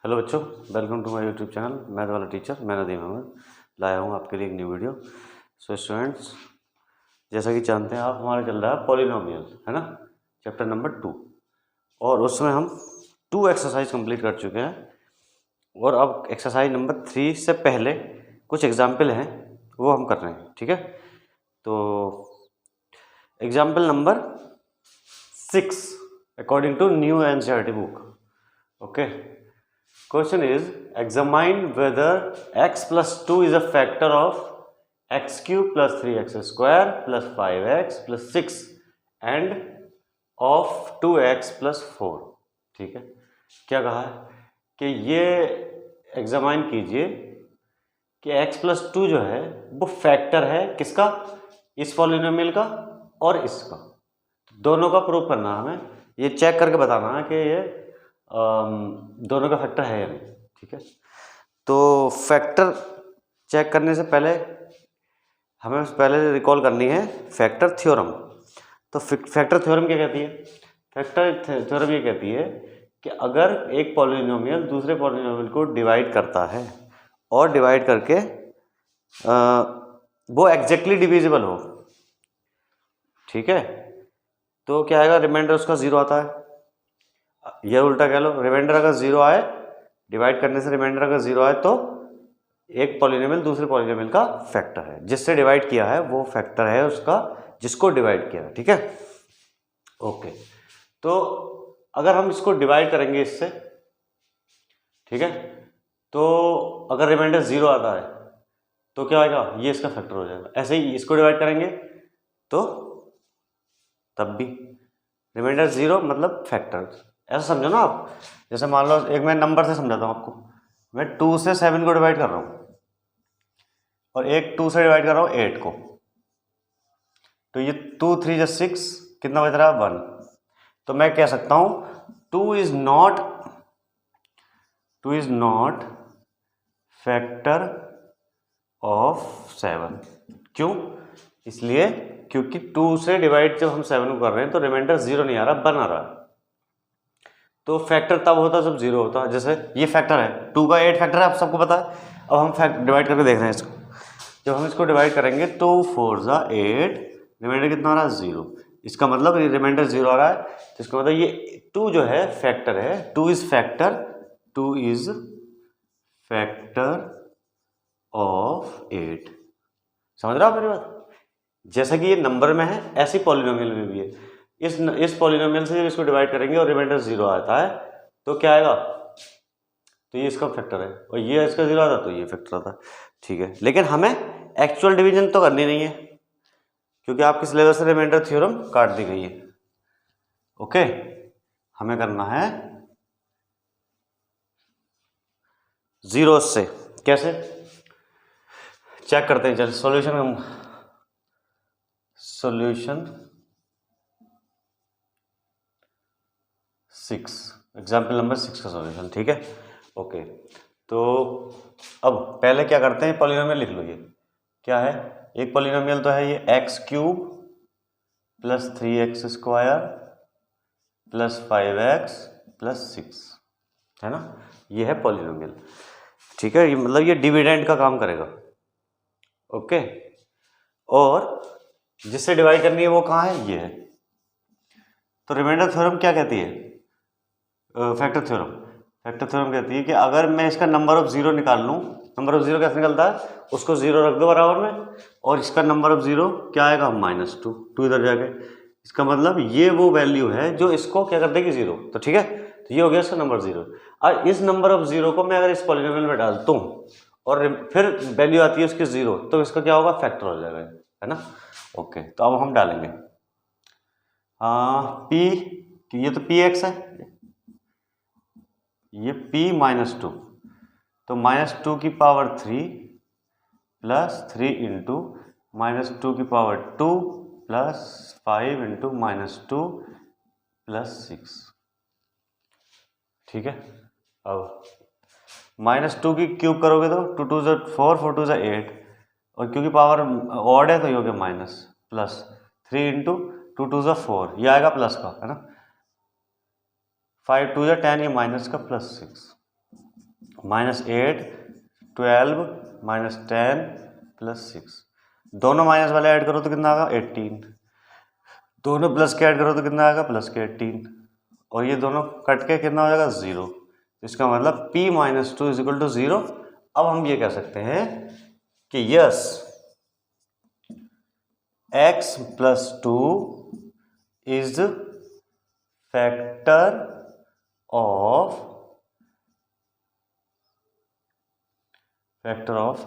Hello बच्चों, welcome to my YouTube channel math वाला teacher. मैं नदीम अहमद लाया हूँ आपके लिए एक न्यू वीडियो। सो स्टूडेंट्स, जैसा कि जानते हैं आप, हमारा चल रहा है पॉलिनोमियल, है ना, चैप्टर नंबर 2। और उसमें हम 2 एक्सरसाइज कंप्लीट कर चुके हैं और अब एक्सरसाइज नंबर 3 से पहले कुछ एग्जाम्पल हैं वो हम कर रहे हैं। ठीक है, तो example number 6 according to new NCERT book. Okay, question is examine whether x plus 2 is a factor of x cube plus 3x square plus 5x plus 6 and of 2x plus 4। ठीक है, क्या कहा है कि ये एग्जामाइन कीजिए कि x plus 2 जो है वो फैक्टर है किसका, इस पॉलिनोमियल का और इसका। दोनों का प्रूव करना है हमें, ये चेक करके बताना है कि ये दोनों का फैक्टर है या नहीं। ठीक है, तो फैक्टर चेक करने से पहले हमें पहले रिकॉल करनी है फैक्टर थ्योरम। तो फैक्टर थ्योरम क्या कहती है? फैक्टर थ्योरम ये कहती है कि अगर एक पॉलिनोमियल दूसरे पॉलिनोमियल को डिवाइड करता है और डिवाइड करके वो एग्जैक्टली डिविजिबल हो, ठीक है, तो क्या आएगा, रिमाइंडर उसका 0 आता है। यह उल्टा कह लो, रिमाइंडर अगर 0 आए, डिवाइड करने से रिमाइंडर अगर 0 आए तो एक पॉलिनोमियल दूसरे पॉलिनोमियल का फैक्टर है। जिससे डिवाइड किया है वो फैक्टर है उसका जिसको डिवाइड किया है। ठीक है, ओके, तो अगर हम इसको डिवाइड करेंगे इससे, ठीक है, तो अगर रिमाइंडर 0 आता है तो क्या आएगा, ये इसका फैक्टर हो जाएगा। ऐसे ही इसको डिवाइड करेंगे तो तब भी रिमाइंडर 0 मतलब फैक्टर। ऐसा समझो ना आप, जैसे मान लो एक मैं नंबर से समझाता हूँ आपको। मैं 2 से 7 को डिवाइड कर रहा हूँ और एक 2 से डिवाइड कर रहा हूँ 8 को, तो ये 2 3 जा 6, कितना बच रहा है 1। तो मैं कह सकता हूँ 2 इज नॉट फैक्टर ऑफ 7। क्यों? इसलिए क्योंकि 2 से डिवाइड जब हम 7 को कर रहे हैं तो रिमाइंडर 0 नहीं आ रहा, 1 आ रहा है। तो फैक्टर तब होता जब 0 होता। जैसे ये फैक्टर है, 2 का 8 फैक्टर है, आप सबको पता है। अब हम डिवाइड करके देख रहे हैं इसको। जब हम इसको डिवाइड करेंगे तो 4 जा 8, रिमाइंडर कितना आ रहा है 0। इसका मतलब रिमाइंडर 0 आ रहा है, तो इसका मतलब ये 2 जो है फैक्टर है। 2 इज फैक्टर ऑफ 8। समझ रहे हो आप मेरी बात? जैसा कि ये नंबर में है ऐसे पॉलिनोमियल में भी है। इस पॉलिनोमियल से जब इसको डिवाइड करेंगे और रिमाइंडर 0 आता है तो क्या आएगा, तो ये इसका फैक्टर है, और ये इसका 0 आता तो ये फैक्टर आता। ठीक है, लेकिन हमें एक्चुअल डिवीजन तो करनी नहीं है क्योंकि आपके सिलेबस से रिमाइंडर थ्योरम काट दी गई है। ओके, हमें करना है 0 से। कैसे चेक करते हैं? चलिए सॉल्यूशन 6, एग्जाम्पल नंबर 6 का सॉल्यूशन। ठीक है, ओके, तो अब पहले क्या करते हैं, पॉलिनोमियल लिख लो। ये क्या है, एक पॉलिनोमियल तो है ये x cube plus 3x square plus 5x plus 6, है ना, ये है पॉलिनोमियल। ठीक है, ये मतलब ये डिविडेंड का काम करेगा। ओके, और जिससे डिवाइड करनी है वो कहाँ है, ये है। तो रिमाइंडर थ्योरम क्या कहती है, फैक्टर थ्योरम कहती है कि अगर मैं इसका नंबर ऑफ 0 निकाल लूँ, नंबर ऑफ 0 कैसे निकलता है, उसको 0 रख दो बराबर में और इसका नंबर ऑफ 0 क्या आएगा, -2 इधर जाके। इसका मतलब ये वो वैल्यू है जो इसको क्या कर देगी, 0। तो ठीक है, तो ये हो गया इसका नंबर 0। और इस नंबर ऑफ 0 को मैं अगर इस पॉलिनोमियल में डालता हूँ और फिर वैल्यू आती है उसकी 0, तो इसका क्या होगा, फैक्टर हो जाएगा, है ना। ओके, तो अब हम डालेंगे p, ये तो px है, ये p -2, तो -2 की पावर 3 प्लस 3 इंटू -2 की पावर 2 प्लस 5 इंटू -2 प्लस 6। ठीक है, अब -2 की क्यूब करोगे तो 2 2 ज़ा 4, 4 2 ज़ा 8, और क्योंकि पावर ऑड है तो ये हो गया माइनस, प्लस 3 इंटू 2 2 ज़ा 4, ये आएगा प्लस का, है ना, 5 2 ज़ा 10, ये माइनस का प्लस 6। -8 12 -10 +6, दोनों माइनस वाले ऐड करो तो कितना आएगा 18, दोनों प्लस के ऐड करो तो कितना आएगा प्लस के 18, और ये दोनों कट के कितना हो जाएगा 0। इसका मतलब p - 2 = 0। अब हम ये कह सकते हैं कि yes x + 2 is factor of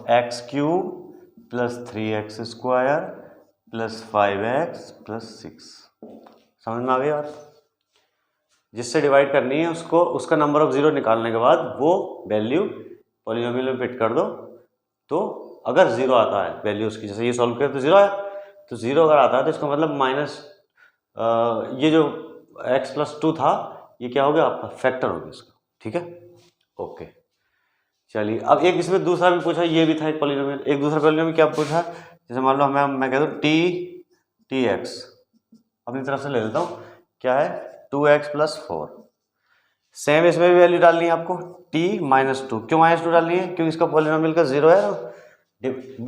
x³ + 3x² + 5x + 6। समझ में आ गई बात? जिससे डिवाइड करनी है उसको, उसका नंबर ऑफ जीरो निकालने के बाद वो वैल्यू पॉलिनोमियल में फिट कर दो। तो अगर जीरो आता है वैल्यू उसकी, जैसे ये सॉल्व किया तो जीरो आया, तो जीरो अगर आता है तो इसका मतलब माइनस ये जो x + 2 था ये क्या हो गया आपका फैक्टर हो गया इसका। ठीक है, ओके। चलिए अब एक इसमें दूसरा भी पूछा, ये भी था एक पॉलिनोमियल। एक दूसरा पॉलिनोमियल क्या पूछा, जैसे मान लो मैं कह दूँ tx, अपनी तरफ से ले लेता हूँ, क्या है 2x + 4। सेम इसमें भी वैल्यू डालनी है आपको t - 2। क्यों -2 डालनी है? क्योंकि इसका पॉलिनोमियल का जीरो है ना,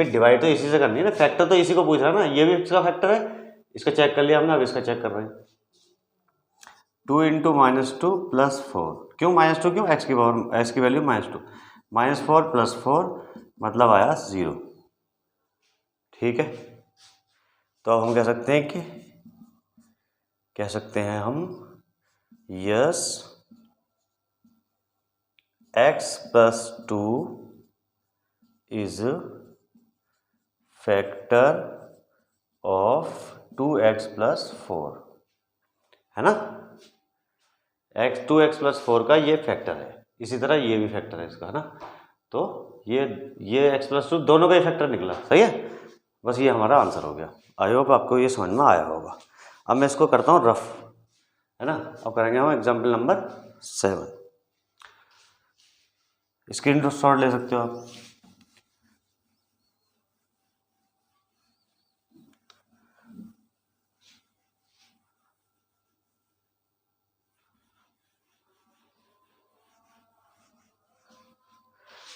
डिवाइड तो इसी से करनी है ना, फैक्टर तो इसी को पूछ रहा है ना, ये भी इसका फैक्टर है। इसका चेक कर लिया हमने, अब इसका चेक कर रहे हैं। 2 × -2 + 4। क्यों -2? क्यों? x की वैल्यू -2, -4 + 4 मतलब आया 0। ठीक है, तो अब हम कह सकते हैं कि हम yes x + 2 is factor of 2x + 4, है ना। 2x + 4 का ये फैक्टर है, इसी तरह ये भी फैक्टर है इसका, है ना। तो ये x + 2 दोनों का ही फैक्टर निकला, सही है। बस ये हमारा आंसर हो गया। आई होप आपको ये समझ में आया होगा। अब मैं इसको करता हूँ रफ, है ना। अब करेंगे हम एग्जाम्पल नंबर 7। स्क्रीन शॉट ले सकते हो आप।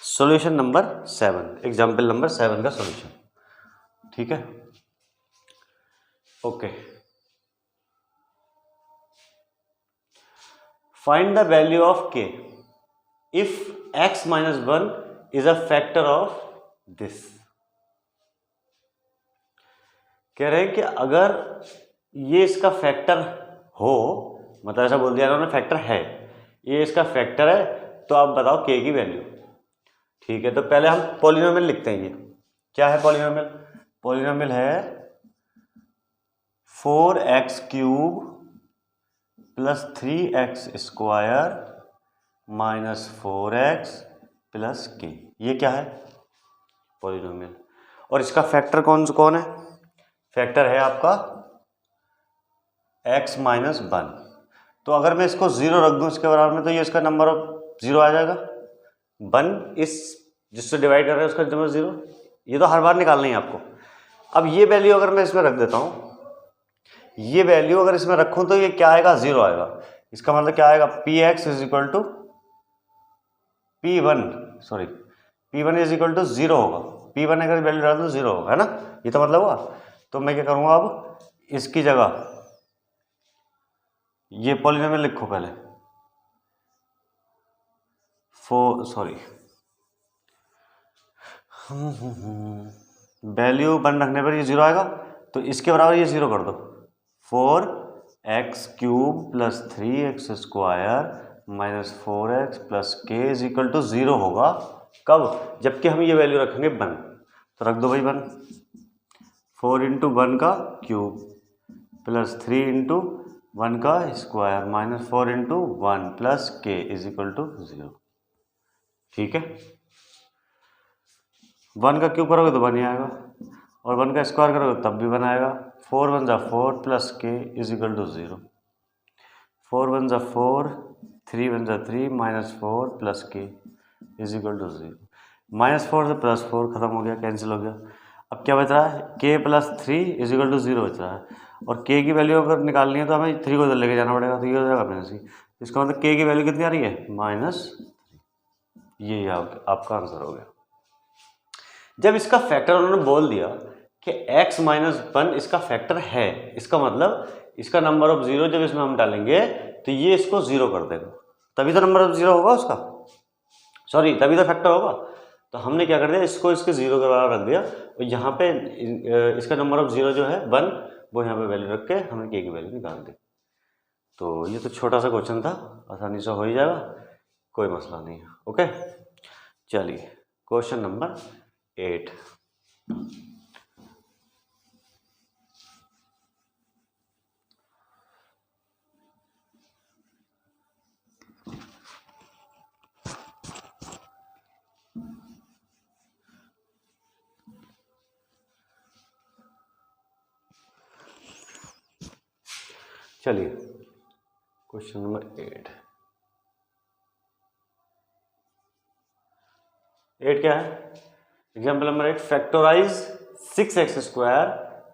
सॉल्यूशन नंबर 7, एग्जाम्पल नंबर 7 का सॉल्यूशन। ठीक है, okay. Find the value of k if x - 1 is a factor of this. कह रहे हैं कि अगर ये इसका फैक्टर हो, मतलब ऐसा बोल दिया उन्होंने फैक्टर है, ये इसका फैक्टर है, तो आप बताओ k की वैल्यू। ठीक है, तो पहले हम पॉलिनोमियल लिखते हैं। ये क्या है पॉलिनोमियल? पॉलिनोमियल है 4x³ + 3x² - 4x + k। ये क्या है? पॉलिनोमियल। और इसका फैक्टर कौन है? फैक्टर है आपका x - 1। तो अगर मैं इसको 0 रख दूं इसके बराबर में, तो ये इसका नंबर ऑफ 0 आ जाएगा। 1 इस जिससे डिवाइड कर रहे हैं उसका नंबर 0। ये तो हर बार निकालना ही आपको। अब ये वैल्यू अगर मैं इसमें रख देता हूं, ये वैल्यू अगर इसमें रखूं तो ये क्या आएगा? 0 आएगा। इसका मतलब क्या आएगा? px = p1 = 0 होगा। p1 अगर वैल्यू डाल दो 0 होगा, है ना। ये तो मतलब हुआ। तो मैं क्या करूंगा, अब इसकी जगह ये पॉलिनोमियल लिखो पहले। वैल्यू 1 रखने पर ये 0 आएगा, तो इसके बराबर ये 0 कर दो। 4x³ + 3x² - 4x + k = 0 होगा। कब? जबकि हम ये वैल्यू रखेंगे 1। तो रख दो भाई 1। 4 × 1 का क्यूब + 3 × 1 का स्क्वायर - 4 × 1 + k = 0। ठीक है, 1 का क्यूब करोगे तो 1 ही आएगा, और 1 का स्क्वायर करोगे तब भी 1 आएगा। 4 × 1 = 4 + k = 0। 4 × 1 = 4, 3 × 1 = 3 - 4 + k = 0। -4 से +4 खत्म हो गया, कैंसिल हो गया। अब क्या बच रहा है? k + 3 = 0 बच रहा है। और k की वैल्यू अगर निकालनी है तो हमें 3 को इधर लेके जाना पड़ेगा, तो ये हो जाएगा -3। इसका मतलब k की वैल्यू कितनी आ रही है? -3। ये आपका आंसर हो गया। जब इसका फैक्टर उन्होंने बोल दिया कि x माइनस 1 इसका फैक्टर है, इसका मतलब इसका नंबर ऑफ जीरो जब इसमें हम डालेंगे तो ये इसको जीरो कर देगा, तभी तो नंबर ऑफ जीरो होगा उसका, सॉरी तभी तो फैक्टर होगा। तो हमने क्या कर दिया, इसको इसके जीरो के बराबर रख दिया और यहाँ पे इसका नंबर ऑफ जीरो जो है 1, वो यहाँ पे वैल्यू रख के हमने k की वैल्यू निकाल दी। तो ये तो छोटा सा क्वेश्चन था, आसानी से हो ही जाएगा, कोई मसला नहीं है। ओके, चलिए क्वेश्चन नंबर 8। चलिए क्वेश्चन नंबर 8 क्या है? Example number 8, factorise 6x²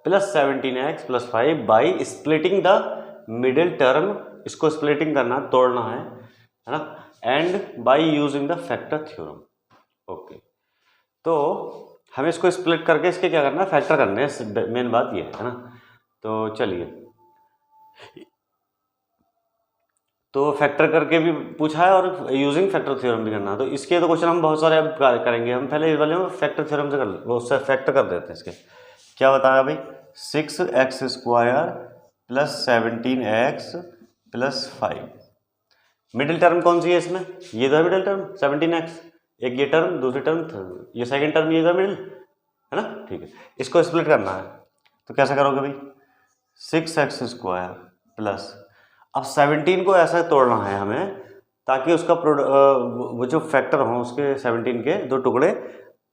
plus 17x plus 5 by splitting the middle term, इसको स्प्लिटिंग करना, तोड़ना है ना, and by using the factor theorem. Okay, तो हमें इसको स्प्लिट करके इसके क्या करना है, फैक्टर करने हैं, मेन बात ये है ना। तो चलिए, तो फैक्टर करके भी पूछा है और यूजिंग फैक्टर थ्योरम भी करना है। तो इसके तो क्वेश्चन हम बहुत सारे अब करेंगे, हम पहले इस वाले में फैक्टर थ्योरम से कर वो उससे फैक्टर कर देते हैं। इसके क्या बताया भाई, 6x² plus 17x plus 5, middle term कौन सी है इसमें, ये तो है मिडिल टर्म 17x, एक ये टर्म, दूसरी टर्म, ये सेकेंड टर्म, ये तो मिडिल है ना। ठीक है, इसको स्प्लिट करना है, तो कैसे करोगे भाई, 6x² प्लस, अब 17 को ऐसा तोड़ना है हमें ताकि उसका वो जो फैक्टर हो उसके 17 के दो टुकड़े,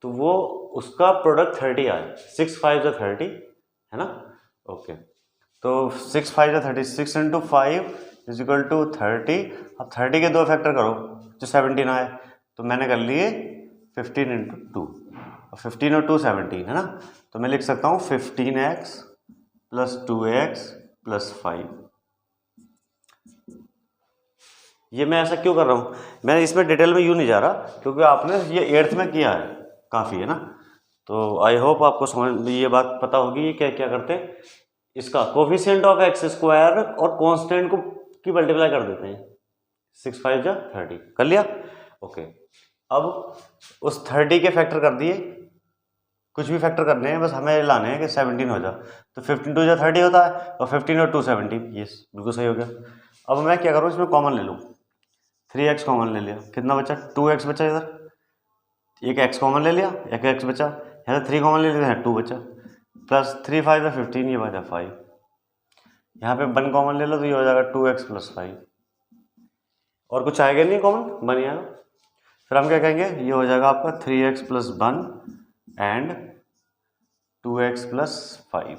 तो वो उसका प्रोडक्ट 30 आए, 6 5 30 है ना। ओके, तो 6 5 30, 6 × 5 = 30। अब 30 के दो फैक्टर करो जो 17 आए, तो मैंने कर लिए 15 × 2, 15 और 2 17 है ना। तो मैं लिख सकता हूँ 15x प्लस 2x प्लस 5। ये मैं ऐसा क्यों कर रहा हूँ, मैं इसमें डिटेल में यूँ नहीं जा रहा क्योंकि आपने ये 8th में किया है काफ़ी है ना। तो आई होप आपको समझ ये बात पता होगी ये क्या क्या करते हैं, इसका कोफिशिएंट ऑफ x² और कांस्टेंट को की मल्टीप्लाई कर देते हैं, 6 5 जा 30 कर लिया। ओके, अब उस 30 के फैक्टर कर दिए, कुछ भी फैक्टर करने हैं, बस हमें लाने हैं कि 17 हो जा, तो 15 2 जा 30 होता है और 15 और 2 17, ये बिल्कुल सही हो गया। अब मैं क्या करूँ, इसमें कॉमन ले लूँ, 3x कॉमन ले लिया, कितना बचा, 2x बचा, इधर एक x कॉमन ले लिया, एक x बचा, यहाँ 3 कॉमन ले लिया, 2 बचा, प्लस 3 5 15, ये बचा 5, यहाँ पे 1 कॉमन ले लो तो ये हो जाएगा 2x प्लस 5, और कुछ आएगा नहीं कॉमन, बन जाएगा। फिर हम क्या कहेंगे, ये हो जाएगा आपका 3x plus 1 and 2x plus 5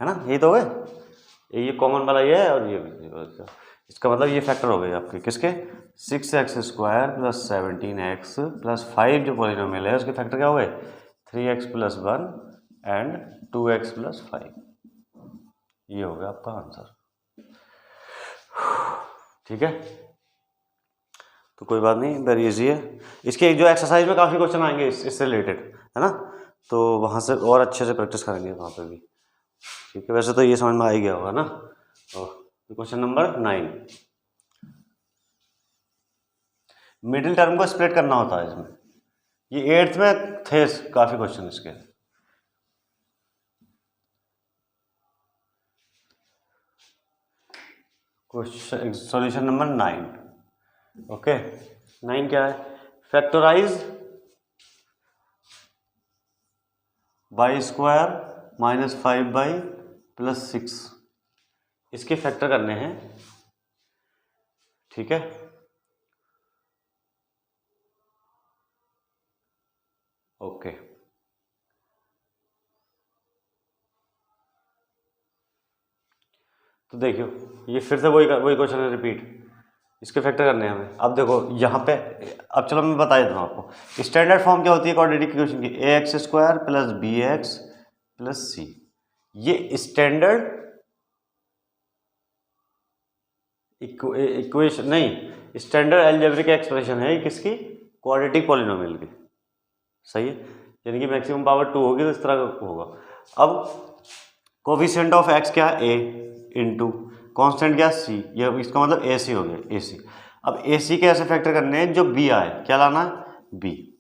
है ना, यही तो हो गए, ये कॉमन वाला ये है और ये भी, इसका मतलब ये फैक्टर हो गए आपके किसके, 6x² प्लस 17x प्लस 5 जो पॉलिनोमियल है उसके फैक्टर क्या हो गए, 3x plus 1 and 2x plus 5, ये हो गया आपका आंसर। ठीक है, तो कोई बात नहीं, वेरी इजी है। इसके जो एक्सरसाइज में काफ़ी क्वेश्चन आएंगे इससे रिलेटेड है ना, तो वहाँ से और अच्छे से प्रैक्टिस करेंगे वहाँ पे भी। ठीक है, वैसे तो ये समझ में आ ही गया होगा ना। क्वेश्चन नंबर 9, मिडिल टर्म को स्प्लिट करना होता है इसमें, ये 8th में थे काफ़ी क्वेश्चन इसके। Question solution number 9। ओके, 9 क्या है, factorise y² minus 5y plus 6, इसके फैक्टर करने हैं। ठीक है, ओके, तो देखियो ये फिर से वही क्वेश्चन है रिपीट, इसके फैक्टर करने हैं हमें। अब देखो यहाँ पे, अब चलो मैं बता देता हूँ आपको स्टैंडर्ड फॉर्म क्या होती है क्वाड्रेटिक इक्वेशन की, ax² plus bx plus c, ये स्टैंडर्ड इक्वेशन नहीं, स्टैंडर्ड अलजेब्रिक एक्सप्रेशन है किसकी, क्वाड्रेटिक पॉलिनोमियल की, सही है, यानी कि मैक्सिमम पावर 2 होगी तो इस तरह का होगा। अब कोफिशिएंट ऑफ एक्स क्या है, ए इंटू कॉन्स्टेंट क्या सी, ये इसका मतलब ए सी हो गया, ए सी। अब ए सी के ऐसे फैक्टर करने हैं जो बी आए, क्या लाना है, बी,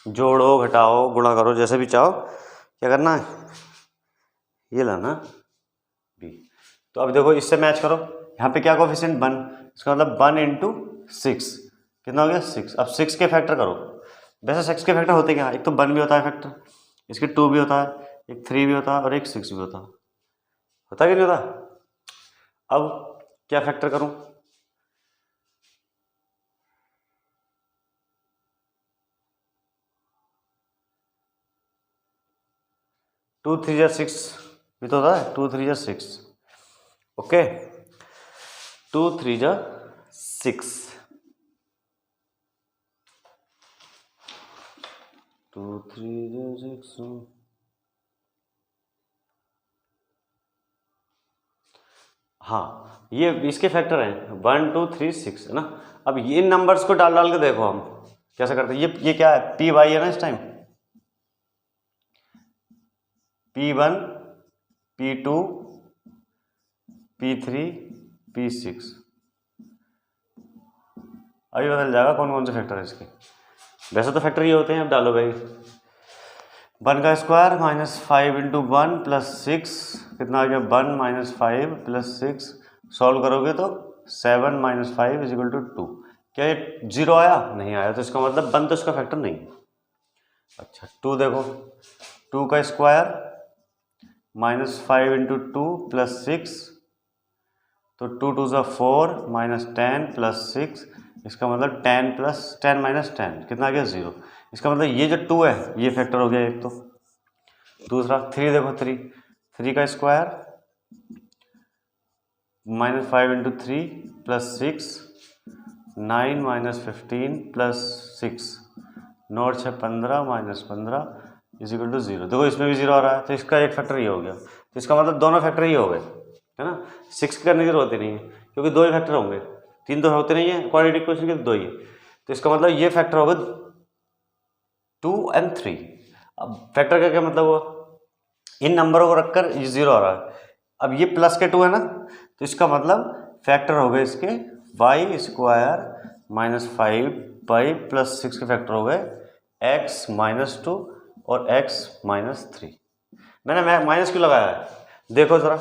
जोड़ो घटाओ गुणा करो जैसे भी चाहो, क्या करना है, ये लाना बी। तो अब देखो इससे मैच करो, यहाँ पे क्या कोफिशिएंट 1, इसका मतलब 1 इंटू 6 कितना हो गया 6। अब 6 के फैक्टर करो, वैसे 6 के फैक्टर होते क्या, एक तो 1 भी होता है फैक्टर, इसके 2 भी होता है, एक 3 भी होता है और एक 6 भी होता है, होता कि नहीं होता। अब क्या फैक्टर करूं, टू थ्री जा 6 भी तो होता है, 2 3 जा 6, ओके, 2 3 जा 6, 2 3 जा 6, हाँ ये इसके फैक्टर हैं 1 2 3 6 है ना। अब ये इन नंबर्स को डाल डाल के देखो हम कैसे करते हैं, ये क्या है, पी वाई है ना इस time, P1 P2 P3 P6, अभी बदल जाएगा कौन कौन से फैक्टर है इसके। वैसे तो फैक्टर ये होते हैं, अब डालो भाई, 1 का स्क्वायर माइनस 5 इंटू 1 प्लस 6 कितना आ गया, 1 माइनस 5 प्लस 6, सॉल्व करोगे तो 7 माइनस 5 इज इक्वल टू 2। क्या ये 0 आया, नहीं आया, तो इसका मतलब 1 तो इसका फैक्टर नहीं है। अच्छा 2 देखो, 2 का स्क्वायर माइनस 5 इंटू 2 प्लस 6, तो 2 2 ज़ा 4 माइनस 10 प्लस 6, इसका मतलब 10 प्लस 10 माइनस 10 कितना आ गया 0। इसका मतलब ये जो 2 है ये फैक्टर हो गया एक तो। दूसरा 3 देखो, 3 का square minus 5 into 3 plus 6, 9 minus 15 plus 6, 9 6 15 minus 15 is equal to 0। देखो इसमें भी 0 आ रहा है, तो इसका एक फैक्टर ये हो गया, तो इसका मतलब दोनों फैक्टर ये हो गए, है ना। 6 करने की जरूरत ही नहीं है क्योंकि 2 ही फैक्टर होंगे, 3 तो होते नहीं है क्वाड्रेटिक इक्वेशन के, 2 ही है, तो इसका मतलब ये फैक्टर होगा 2 और 3। अब फैक्टर का क्या मतलब हुआ, इन नंबरों को रखकर ये 0 आ रहा है, अब ये प्लस के 2 है ना, तो इसका मतलब फैक्टर हो गए इसके वाई स्क्वायर माइनस 5 प्लस 6 के फैक्टर हो गए एक्स माइनस 2 और एक्स माइनस 3। मैंने माइनस क्यों लगाया है, देखो जरा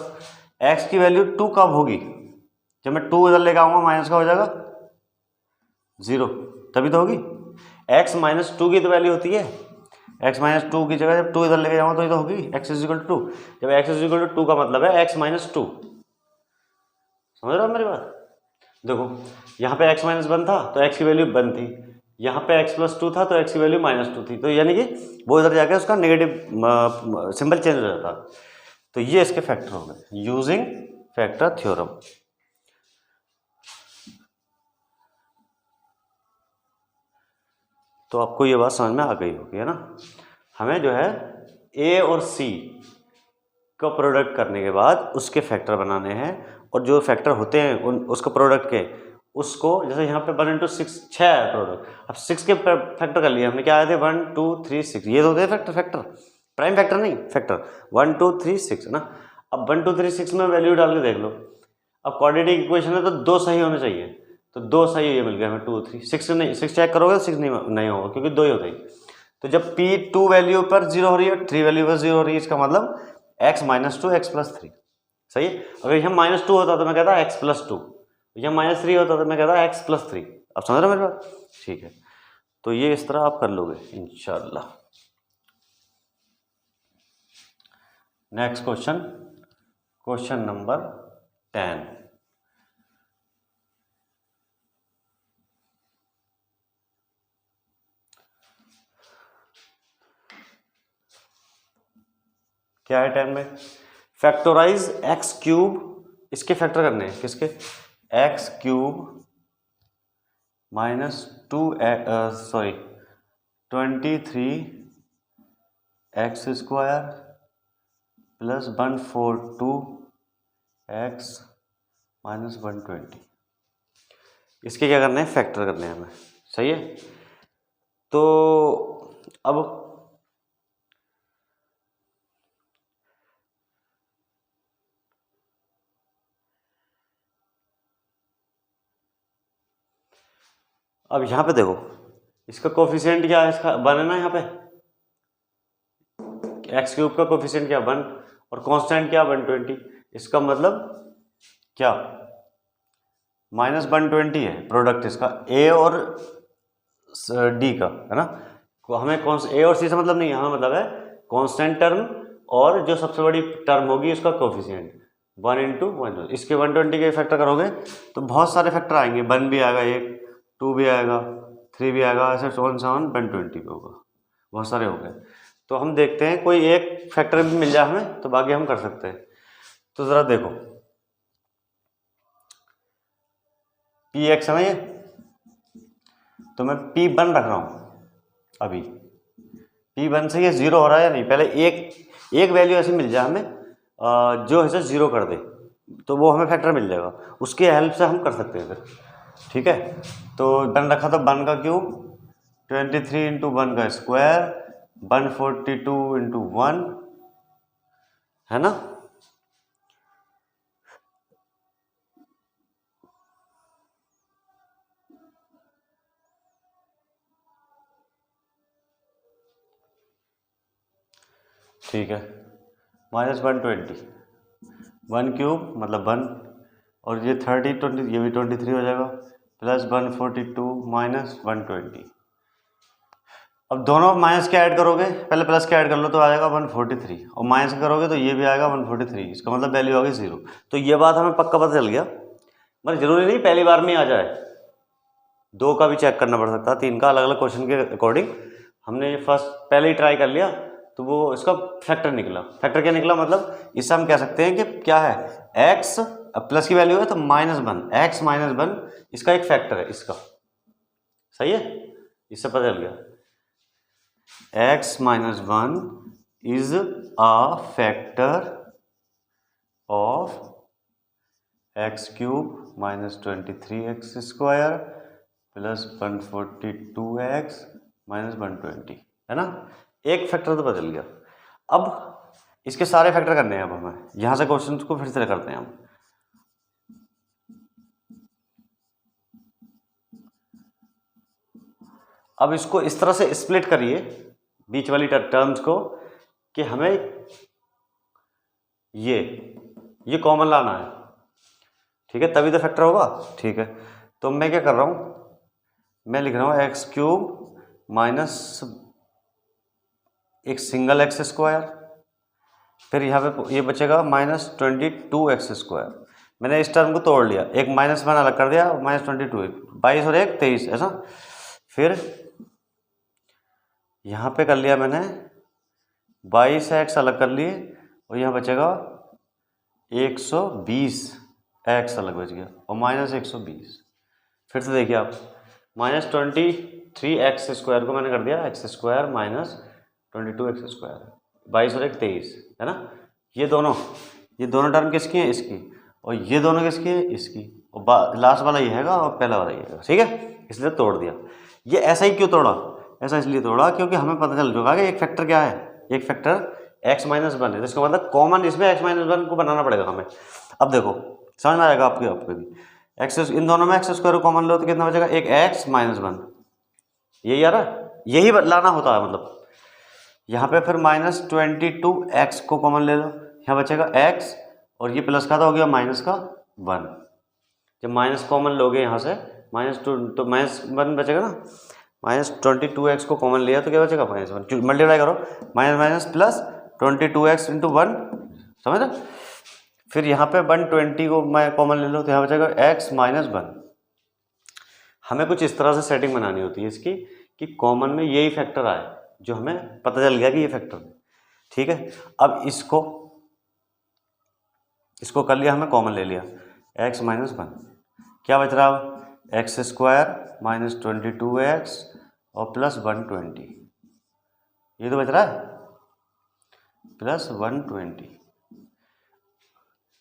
x की वैल्यू 2 कब होगी, जब मैं 2 इधर लेकर आऊँगा माइनस का हो जाएगा 0, तभी तो होगी। x माइनस 2 की तो वैल्यू होती है, x माइनस 2 की जगह जब 2 इधर लेके जाऊँगा तो ये तो होगी x इज इक्वल टू 2, जब x इज इक्वल टू 2 का मतलब है x माइनस 2, समझ रहे हो मेरी बात। देखो यहाँ पे x माइनस 1 था तो x की वैल्यू 1 थी, यहाँ पे x प्लस 2 था तो x की वैल्यू माइनस 2 थी, तो यानी कि वो इधर जाके उसका नेगेटिव सिंबल चेंज हो जाता, तो ये इसके फैक्टर हो गए यूजिंग फैक्टर थ्योरम। तो आपको ये बात समझ में आ गई होगी, है ना। हमें जो है a और c का प्रोडक्ट करने के बाद उसके फैक्टर बनाने हैं, और जो फैक्टर होते हैं उसको प्रोडक्ट के, उसको जैसे यहाँ पे 1 इंटू 6 6 है प्रोडक्ट, अब 6 के फैक्टर कर लिया हमने, क्या आए थे 1 2 3 6, ये तो होते हैं फैक्टर प्राइम फैक्टर नहीं फैक्टर 1 2 3 6 है ना। अब 1 2 3 6 में वैल्यू डाल के देख लो, अब क्वाड्रेटिक इक्वेशन है तो 2 सही होने चाहिए, तो 2 सही ये मिल गया हमें 2 3 6 नहीं, 6 चेक करोगे तो 6 नहीं होगा क्योंकि 2 ही होता ही। तो जब P2 वैल्यू पर 0 हो रही है, 3 वैल्यू पर 0 हो रही है, इसका मतलब x माइनस 2 एक्स प्लस 3, सही है। अगर यहाँ माइनस 2 होता तो मैं कहता x प्लस 2, यहाँ माइनस 3 होता तो मैं कहता x प्लस 3। आप समझ रहे हो मेरी बात, ठीक है। तो ये इस तरह आप कर लोगे इंशाल्लाह। Next question, question number 10। क्या है 10 में, फैक्टोराइज एक्स क्यूब, इसके फैक्टर करने हैं किसके, x cube minus 23 x square plus 142 x minus 120, इसके क्या करने हैं फैक्टर करने हैं हमें, सही है। तो अब यहाँ पे देखो, इसका कोफिशिएंट क्या है, इसका 1 है ना, यहाँ पे एक्स क्यूब का कोफिशिएंट क्या 1 और कांस्टेंट क्या 120। इसका मतलब क्या -120 है प्रोडक्ट इसका ए और डी का, है ना। हमें ए और सी से मतलब नहीं है, हमें मतलब है कांस्टेंट टर्म और जो सबसे बड़ी टर्म होगी उसका कोफिशिएंट 1 × 1। इसके 120 के फैक्टर करोगे तो बहुत सारे फैक्टर आएंगे, 1 भी आएगा, 2 भी आएगा, 3 भी आएगा, ऐसे 120 भी होगा, बहुत सारे हो गए। तो हम देखते हैं कोई एक फैक्टर भी मिल जाए हमें तो बाकी हम कर सकते हैं। तो ज़रा देखो पी एक्स है ना ये, तो मैं P1 रख रहा हूँ अभी। P1 से ये 0 हो रहा है या नहीं, पहले एक वैल्यू ऐसी मिल जाए हमें जो इसे 0 कर दे, तो वो हमें फैक्टर मिल जाएगा, उसके हेल्प से हम कर सकते हैं फिर। ठीक है, तो 1 रखा तो 1 का क्यूब 23 × 1 का स्क्वायर 142 × 1, है ना। ठीक है, -120, 1 क्यूब मतलब 1 और ये 30 20 ये भी 23 हो जाएगा, प्लस 142 माइनस 120। अब दोनों माइनस के ऐड करोगे, पहले प्लस के ऐड कर लो तो आ जाएगा 143 और माइनस करोगे तो ये भी आएगा 143, इसका मतलब वैल्यू आ गई 0। तो ये बात हमें पक्का पता चल गया, मतलब जरूरी नहीं पहली बार में आ जाए, 2 का भी चेक करना पड़ सकता है, 3 का, अलग अलग क्वेश्चन के अकॉर्डिंग। हमने ये फर्स्ट पहले ही ट्राई कर लिया तो वो इसका फैक्टर निकला। फैक्टर क्या निकला, मतलब इससे हम कह सकते हैं कि क्या है, x प्लस की वैल्यू है तो -1, x - 1 इसका एक फैक्टर है इसका, सही है, इससे पता चल गया x - 1 is a factor of x cube minus 23x square plus 142x minus 120, है ना। एक फैक्टर तो पता चल गया। अब इसके सारे फैक्टर करने हैं, अब हमें यहां से क्वेश्चन को फिर से करते हैं हम। अब इसको इस तरह से स्प्लिट करिए बीच वाली टर्म्स को कि हमें ये कॉमन लाना है, ठीक है, तभी तो फैक्टर होगा। ठीक है, तो मैं क्या कर रहा हूं, मैं लिख रहा हूं एक्स क्यूब माइनस एक सिंगल एक्स स्क्वायर, फिर यहाँ पे ये बचेगा -22x²। मैंने इस टर्म को तोड़ लिया, एक -1 अलग कर दिया, -22 22 और 1 23, ऐसा। फिर यहाँ पे कर लिया मैंने 22x अलग कर लिए और यहाँ बचेगा 120x अलग बच गया और -120। फिर से देखिए आप, -23x² को मैंने कर दिया x² माइनस 22x², 22 और 1 23, है ना। ये दोनों टर्म किसकी है, इसकी, और ये दोनों किसकी है, इसकी, और लास्ट वाला ये हैगा और पहला वाला ये हैगा, ठीक है, इसलिए तोड़ दिया। ये ऐसा ही क्यों तोड़ा, ऐसा इसलिए तोड़ा क्योंकि हमें पता चल चुका कि एक फैक्टर क्या है, एक फैक्टर x - 1 है, तो इसका मतलब कॉमन इसमें x - 1 को बनाना पड़ेगा हमें। अब देखो समझ में आएगा आपको भी, एक्स इन दोनों में x² को कॉमन लो तो कितना बचेगा, एक x - 1, यही आ रहा है, यही लाना होता है। मतलब यहाँ पे फिर -22x को कॉमन ले लो, यहाँ बचेगा x और ये प्लस का था, हो गया माइनस का 1। जब माइनस कॉमन लोगे यहाँ से -2 तो -1 बचेगा ना, -22x को कॉमन लिया तो क्या बचेगा, -1, मल्टीप्लाई करो, माइनस प्लस 22x × 1, समझ रहे। फिर यहाँ पे 120 को मैं कॉमन ले लो तो यहाँ बचेगा x - 1। हमें कुछ इस तरह से सेटिंग बनानी होती है इसकी कि कॉमन में यही फैक्टर आए, जो हमें पता चल गया कि ये फैक्टर है, ठीक है। अब इसको कर लिया, हमें कॉमन ले लिया, x - 1, क्या बच रहा है, x² माइनस 22x और प्लस 120, ये तो बच रहा है, प्लस 120।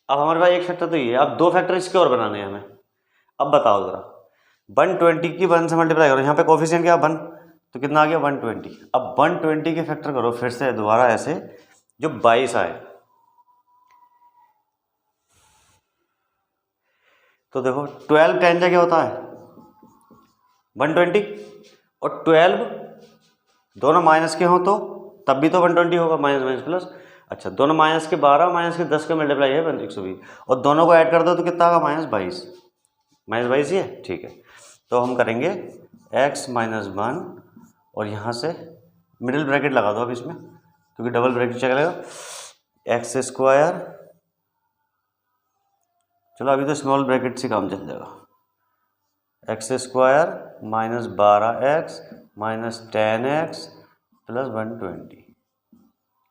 अब हमारे पास एक फैक्टर तो ये है, अब 2 फैक्टर इसके और बनाने हैं हमें। अब बताओ ज़रा, 120 की 1 से मल्टीप्लाई करो, यहाँ पे कोफिशिएंट क्या 1, तो कितना आ गया 120। अब 120 के फैक्टर करो फिर से दोबारा ऐसे, जो 22 आए। तो देखो 12 10 क्या होता है 120, और 12 दोनों माइनस के हो तो तब भी तो 120 होगा, माइनस माइनस प्लस। अच्छा, दोनों माइनस के 12 माइनस के 10 का मल्टीप्लाई है 120, और दोनों को ऐड कर दो तो कितना होगा -22, -22 ही है, ठीक है। तो हम करेंगे x - 1 और यहाँ से मिडिल ब्रैकेट लगा दो अब इसमें, क्योंकि डबल ब्रैकेट चलेगा, x², चलो अभी तो स्मॉल ब्रैकेट से काम चल जाएगा, x² - 12x - 10x + 120,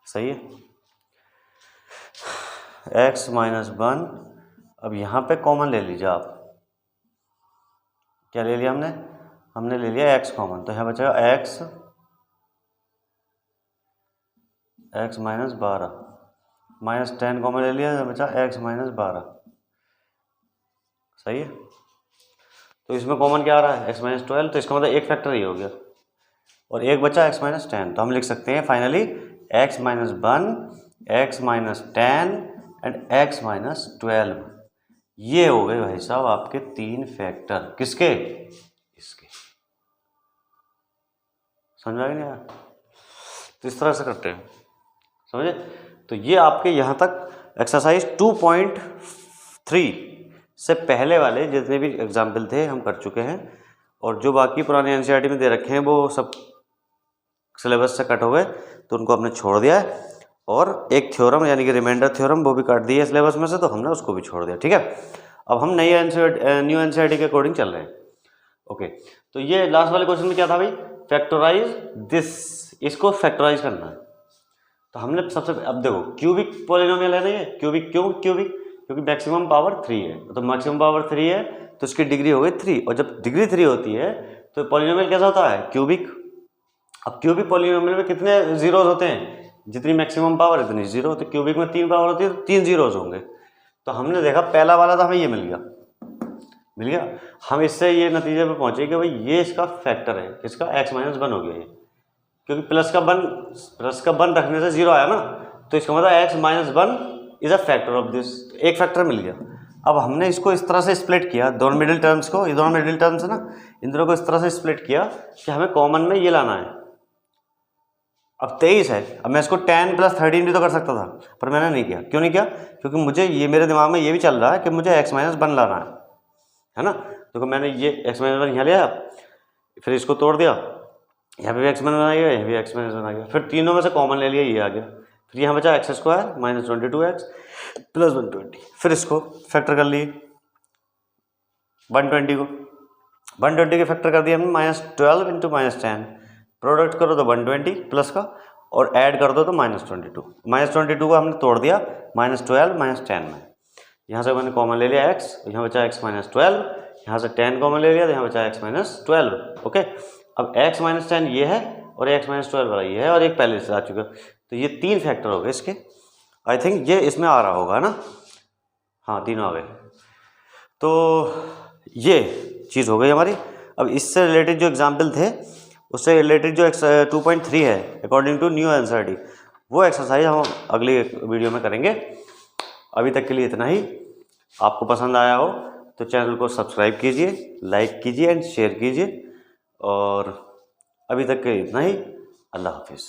सही है। x - 1, अब यहाँ पे कॉमन ले लीजिए आप, क्या ले लिया हमने ले लिया x कॉमन, तो यहाँ बचेगा x - 12 -10 कॉमन ले लिया, बचा x - 12, सही है। तो इसमें कॉमन क्या आ रहा है x - 12, तो इसका मतलब एक फैक्टर ही हो गया, और एक बचा x - 10, तो हम लिख सकते हैं finally x - 1, x - 10 and x - 12। ये हो गए भाई साहब आपके 3 फैक्टर, किसके, इसके। समझ आ गया नहीं यार? तो इस तरह से करते हैं, समझे। तो ये आपके यहाँ तक एक्सरसाइज 2.3 से पहले वाले जितने भी एग्जाम्पल थे हम कर चुके हैं, और जो बाकी पुराने एनसीईआरटी में दे रखे हैं वो सब सिलेबस से कट हो गए, तो उनको हमने छोड़ दिया है, और एक थ्योरम यानी कि रिमाइंडर थ्योरम वो भी काट दिए सिलेबस में से, तो हमने उसको भी छोड़ दिया, ठीक है। अब हम न्यू एनसीईआरटी के अकॉर्डिंग चल रहे हैं, ओके। तो ये लास्ट वाले क्वेश्चन में क्या था भाई, फैक्टराइज दिस, इसको फैक्टराइज करना है। तो हमने सबसे, अब देखो क्यूबिक पॉलिनोमियल है ना ये, क्यूबिक क्यों क्यूबिक, क्योंकि मैक्सिमम पावर 3 है, तो मैक्सिमम पावर 3 है तो इसकी डिग्री हो गई 3, और जब डिग्री 3 होती है तो पॉलिनोमियल कैसा होता है, क्यूबिक। अब क्यूबिक पॉलिनोमियल में कितने जीरोज होते हैं, जितनी मैक्सिमम पावर इतनी जीरो, तो क्यूबिक में 3 पावर होती है तो 3 जीरोज होंगे। तो हमने देखा पहला वाला तो हमें ये मिल गया, हम इससे ये नतीजे पे पहुंचे कि भाई ये इसका फैक्टर है, इसका x - 1 हो गया ये, क्योंकि प्लस का 1 रखने से 0 आया ना, तो इसका मतलब x - 1 is a factor of this, एक फैक्टर मिल गया। अब हमने इसको इस तरह से स्प्लिट किया, दोनों मिडिल टर्म्स को, ये दोनों मिडिल टर्म्स है ना, इन दोनों को इस तरह से स्प्लिट किया कि हमें कॉमन में ये लाना है। अब 23 है, अब मैं इसको 10 + 13 भी तो कर सकता था, पर मैंने नहीं किया। क्यों नहीं किया, क्योंकि मुझे ये, मेरे दिमाग में ये भी चल रहा है कि मुझे x - 1 लाना है ना। तो मैंने ये x - 1 यहाँ लिया, फिर इसको तोड़ दिया, यहाँ पे भी x - 1 आ गया, यहाँ भी x - 1 आ गया, फिर तीनों में से कॉमन ले लिया, ये आ गया, फिर यहाँ बचा x² - 22x + 120, फिर इसको फैक्टर कर लिए 120 को, 120 के फैक्टर कर दिया हमने -12 × -10, प्रोडक्ट करो तो 120 प्लस का, और ऐड कर दो तो -22, -22 को हमने तोड़ दिया -12 -10 में, यहाँ से मैंने कॉमन ले लिया x, यहाँ बचा x - 12, यहाँ से 10 कॉमन ले लिया तो यहाँ बचा x - 12, ओके। अब x - 10 ये है, और x - 12 वाला ये है, और एक पहले से आ चुका, तो ये 3 फैक्टर हो गए इसके। आई थिंक ये इसमें आ रहा होगा ना, हाँ तीनों आ गए। तो ये चीज़ हो गई हमारी। अब इससे रिलेटेड जो एग्जाम्पल थे, उससे रिलेटेड जो 2.3 है अकॉर्डिंग टू न्यू एनसीईआरटी, वो एक्सरसाइज हम अगली वीडियो में करेंगे। अभी तक के लिए इतना ही। आपको पसंद आया हो तो चैनल को सब्सक्राइब कीजिए, लाइक कीजिए एंड शेयर कीजिए, और अभी तक के लिए इतना ही। अल्लाह हाफिज़।